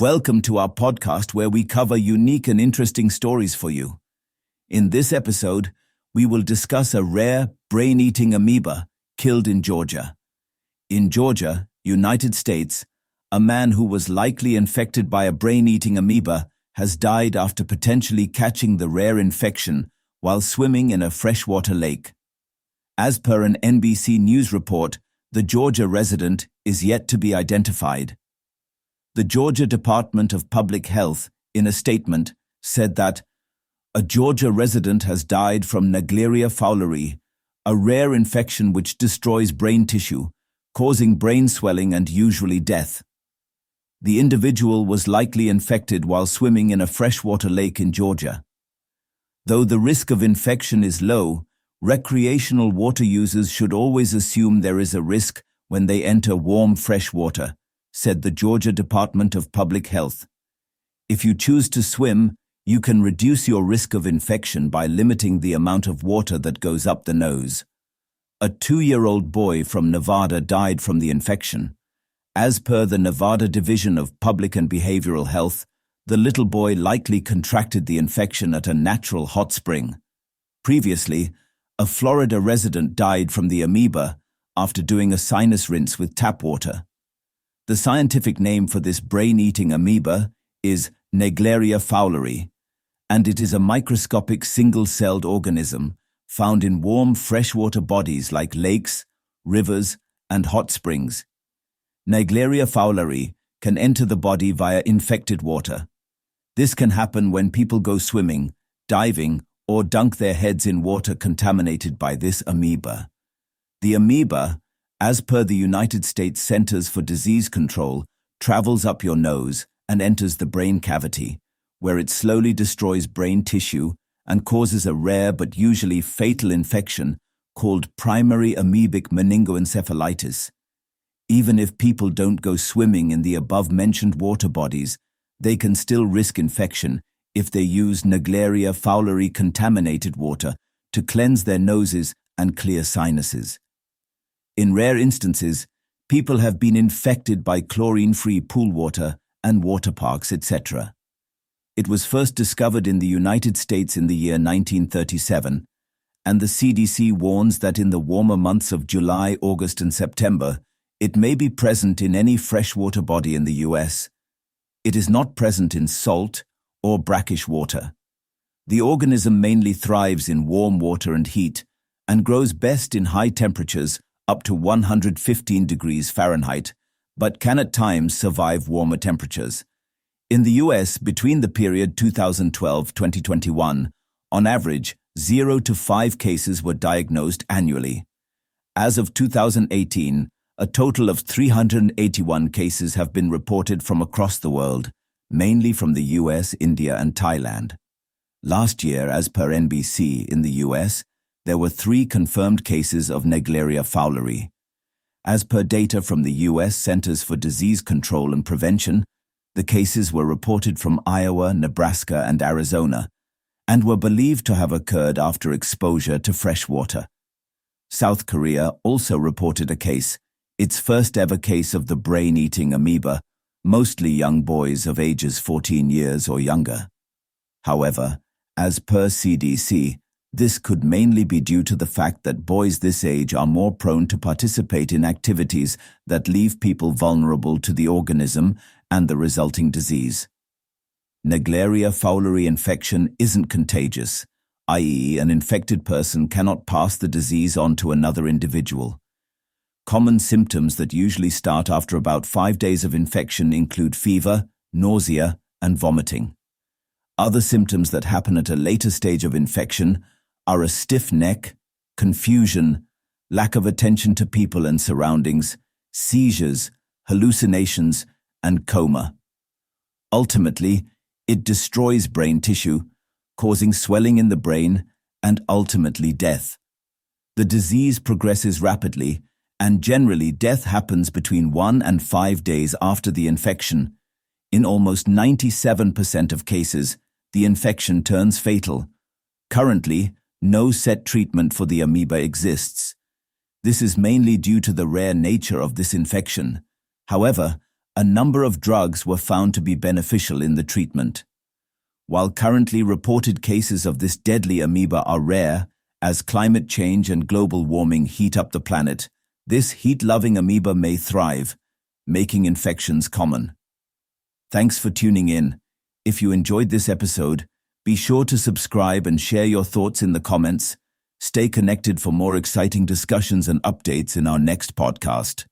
Welcome to our podcast where we cover unique and interesting stories for you. In this episode, we will discuss a rare, brain-eating amoeba killed in Georgia. In Georgia, United States, a man who was likely infected by a brain-eating amoeba has died after potentially catching the rare infection while swimming in a freshwater lake. As per an NBC News report, the Georgia resident is yet to be identified. The Georgia Department of Public Health, in a statement, said that a Georgia resident has died from Naegleria fowleri, a rare infection which destroys brain tissue, causing brain swelling and usually death. The individual was likely infected while swimming in a freshwater lake in Georgia. Though the risk of infection is low, recreational water users should always assume there is a risk when they enter warm fresh water, said the Georgia Department of Public Health. If you choose to swim, you can reduce your risk of infection by limiting the amount of water that goes up the nose. A 2-year-old boy from Nevada died from the infection. As per the Nevada Division of Public and Behavioral Health, the little boy likely contracted the infection at a natural hot spring. Previously, a Florida resident died from the amoeba after doing a sinus rinse with tap water. The scientific name for this brain-eating amoeba is Naegleria fowleri, and it is a microscopic single-celled organism found in warm freshwater bodies like lakes, rivers, and hot springs. Naegleria fowleri can enter the body via infected water. This can happen when people go swimming, diving, or dunk their heads in water contaminated by this amoeba. The amoeba, as per the United States Centers for Disease Control, travels up your nose and enters the brain cavity, where it slowly destroys brain tissue and causes a rare but usually fatal infection called primary amoebic meningoencephalitis. Even if people don't go swimming in the above-mentioned water bodies, they can still risk infection if they use Naegleria fowleri contaminated water to cleanse their noses and clear sinuses. In rare instances, people have been infected by chlorine-free pool water and water parks, etc. It was first discovered in the United States in the year 1937, and the CDC warns that in the warmer months of July, August, and September, it may be present in any freshwater body in the US. It is not present in salt or brackish water. The organism mainly thrives in warm water and heat, and grows best in high temperatures up to 115 degrees Fahrenheit, but can at times survive warmer temperatures. In the US, between the period 2012-2021, on average, 0 to 5 cases were diagnosed annually. As of 2018, a total of 381 cases have been reported from across the world, mainly from the US, India, and Thailand. Last year, as per NBC in the US, there were 3 confirmed cases of Naegleria fowleri. As per data from the US Centers for Disease Control and Prevention, the cases were reported from Iowa, Nebraska, and Arizona, and were believed to have occurred after exposure to fresh water. South Korea also reported a case, its first ever case of the brain-eating amoeba, mostly young boys of ages 14 years or younger. However, as per CDC, this could mainly be due to the fact that boys this age are more prone to participate in activities that leave people vulnerable to the organism and the resulting disease. Naegleria fowleri infection isn't contagious, i.e., an infected person cannot pass the disease on to another individual. Common symptoms that usually start after about 5 days of infection include fever, nausea, and vomiting. Other symptoms that happen at a later stage of infection are a stiff neck, confusion, lack of attention to people and surroundings, seizures, hallucinations, and coma. Ultimately, it destroys brain tissue, causing swelling in the brain and ultimately death. The disease progresses rapidly, and generally death happens between 1 and 5 days after the infection. In almost 97% of cases, the infection turns fatal. Currently, no set treatment for the amoeba exists. This is mainly due to the rare nature of this infection. However, a number of drugs were found to be beneficial in the treatment. While currently reported cases of this deadly amoeba are rare, as climate change and global warming heat up the planet, this heat-loving amoeba may thrive, making infections common. Thanks for tuning in. If you enjoyed this episode, be sure to subscribe and share your thoughts in the comments. Stay connected for more exciting discussions and updates in our next podcast.